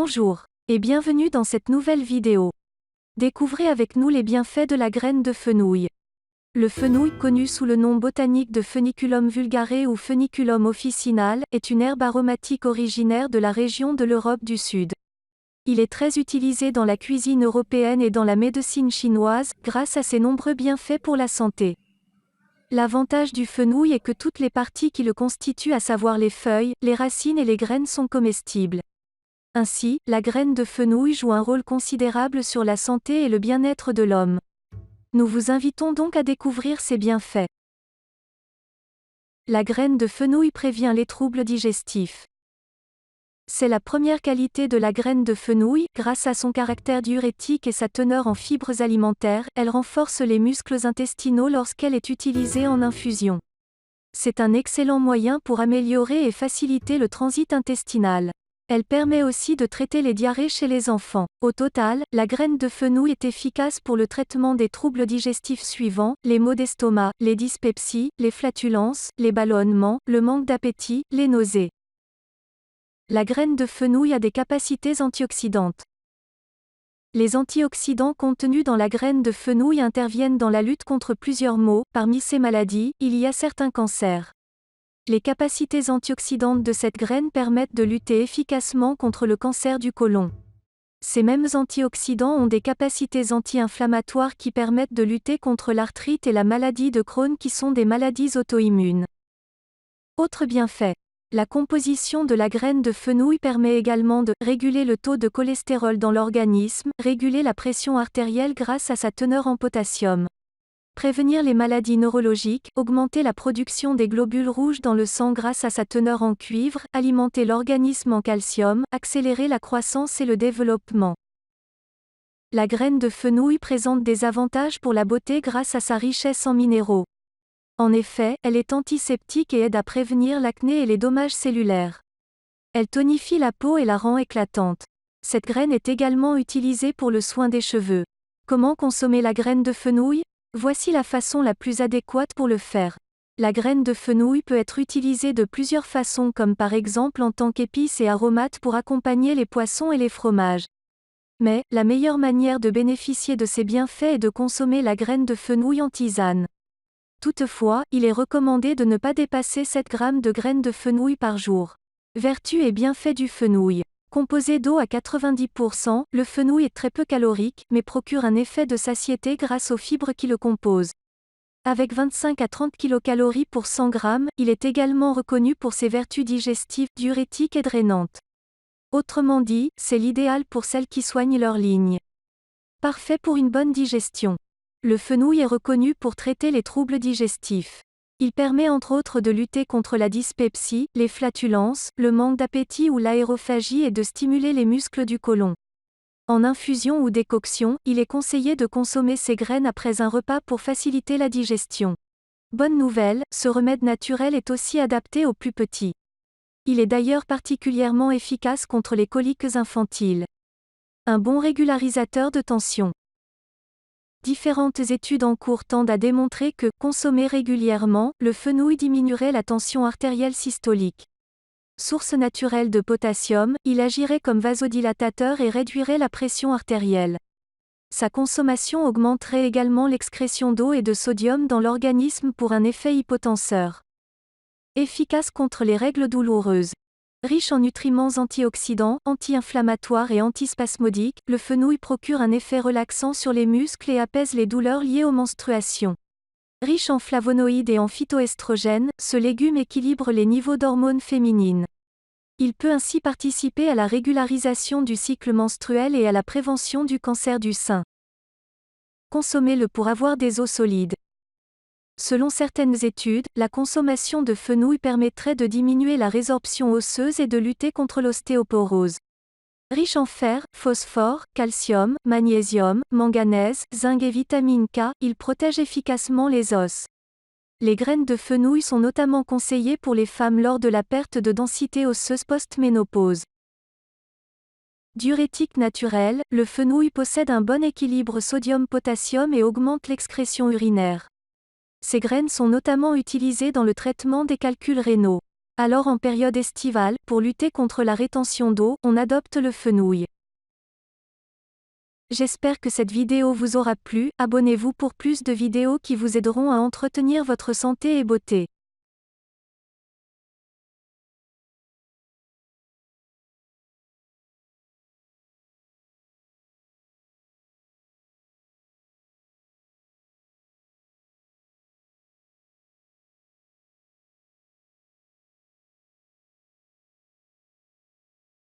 Bonjour, et bienvenue dans cette nouvelle vidéo. Découvrez avec nous les bienfaits de la graine de fenouil. Le fenouil, connu sous le nom botanique de Feniculum vulgare ou Feniculum officinal, est une herbe aromatique originaire de la région de l'Europe du Sud. Il est très utilisé dans la cuisine européenne et dans la médecine chinoise, grâce à ses nombreux bienfaits pour la santé. L'avantage du fenouil est que toutes les parties qui le constituent, à savoir les feuilles, les racines et les graines, sont comestibles. Ainsi, la graine de fenouil joue un rôle considérable sur la santé et le bien-être de l'homme. Nous vous invitons donc à découvrir ses bienfaits. La graine de fenouil prévient les troubles digestifs. C'est la première qualité de la graine de fenouil. Grâce à son caractère diurétique et sa teneur en fibres alimentaires, elle renforce les muscles intestinaux lorsqu'elle est utilisée en infusion. C'est un excellent moyen pour améliorer et faciliter le transit intestinal. Elle permet aussi de traiter les diarrhées chez les enfants. Au total, la graine de fenouil est efficace pour le traitement des troubles digestifs suivants: les maux d'estomac, les dyspepsies, les flatulences, les ballonnements, le manque d'appétit, les nausées. La graine de fenouil a des capacités antioxydantes. Les antioxydants contenus dans la graine de fenouil interviennent dans la lutte contre plusieurs maux. Parmi ces maladies, il y a certains cancers. Les capacités antioxydantes de cette graine permettent de lutter efficacement contre le cancer du côlon. Ces mêmes antioxydants ont des capacités anti-inflammatoires qui permettent de lutter contre l'arthrite et la maladie de Crohn, qui sont des maladies auto-immunes. Autre bienfait. La composition de la graine de fenouil permet également de réguler le taux de cholestérol dans l'organisme, réguler la pression artérielle grâce à sa teneur en potassium, prévenir les maladies neurologiques, augmenter la production des globules rouges dans le sang grâce à sa teneur en cuivre, alimenter l'organisme en calcium, accélérer la croissance et le développement. La graine de fenouil présente des avantages pour la beauté grâce à sa richesse en minéraux. En effet, elle est antiseptique et aide à prévenir l'acné et les dommages cellulaires. Elle tonifie la peau et la rend éclatante. Cette graine est également utilisée pour le soin des cheveux. Comment consommer la graine de fenouil ? Voici la façon la plus adéquate pour le faire. La graine de fenouil peut être utilisée de plusieurs façons, comme par exemple en tant qu'épice et aromate pour accompagner les poissons et les fromages. Mais, la meilleure manière de bénéficier de ces bienfaits est de consommer la graine de fenouil en tisane. Toutefois, il est recommandé de ne pas dépasser 7 g de graines de fenouil par jour. Vertus et bienfaits du fenouil. Composé d'eau à 90%, le fenouil est très peu calorique, mais procure un effet de satiété grâce aux fibres qui le composent. Avec 25 à 30 kcal pour 100 g, il est également reconnu pour ses vertus digestives, diurétiques et drainantes. Autrement dit, c'est l'idéal pour celles qui soignent leur ligne. Parfait pour une bonne digestion. Le fenouil est reconnu pour traiter les troubles digestifs. Il permet entre autres de lutter contre la dyspepsie, les flatulences, le manque d'appétit ou l'aérophagie et de stimuler les muscles du côlon. En infusion ou décoction, il est conseillé de consommer ces graines après un repas pour faciliter la digestion. Bonne nouvelle, ce remède naturel est aussi adapté aux plus petits. Il est d'ailleurs particulièrement efficace contre les coliques infantiles. Un bon régularisateur de tension. Différentes études en cours tendent à démontrer que, consommé régulièrement, le fenouil diminuerait la tension artérielle systolique. Source naturelle de potassium, il agirait comme vasodilatateur et réduirait la pression artérielle. Sa consommation augmenterait également l'excrétion d'eau et de sodium dans l'organisme pour un effet hypotenseur. Efficace contre les règles douloureuses. Riche en nutriments antioxydants, anti-inflammatoires et antispasmodiques, le fenouil procure un effet relaxant sur les muscles et apaise les douleurs liées aux menstruations. Riche en flavonoïdes et en phytoestrogènes, ce légume équilibre les niveaux d'hormones féminines. Il peut ainsi participer à la régularisation du cycle menstruel et à la prévention du cancer du sein. Consommez-le pour avoir des os solides. Selon certaines études, la consommation de fenouil permettrait de diminuer la résorption osseuse et de lutter contre l'ostéoporose. Riche en fer, phosphore, calcium, magnésium, manganèse, zinc et vitamine K, il protège efficacement les os. Les graines de fenouil sont notamment conseillées pour les femmes lors de la perte de densité osseuse post-ménopause. Diurétique naturel, le fenouil possède un bon équilibre sodium-potassium et augmente l'excrétion urinaire. Ces graines sont notamment utilisées dans le traitement des calculs rénaux. Alors en période estivale, pour lutter contre la rétention d'eau, on adopte le fenouil. J'espère que cette vidéo vous aura plu, abonnez-vous pour plus de vidéos qui vous aideront à entretenir votre santé et beauté.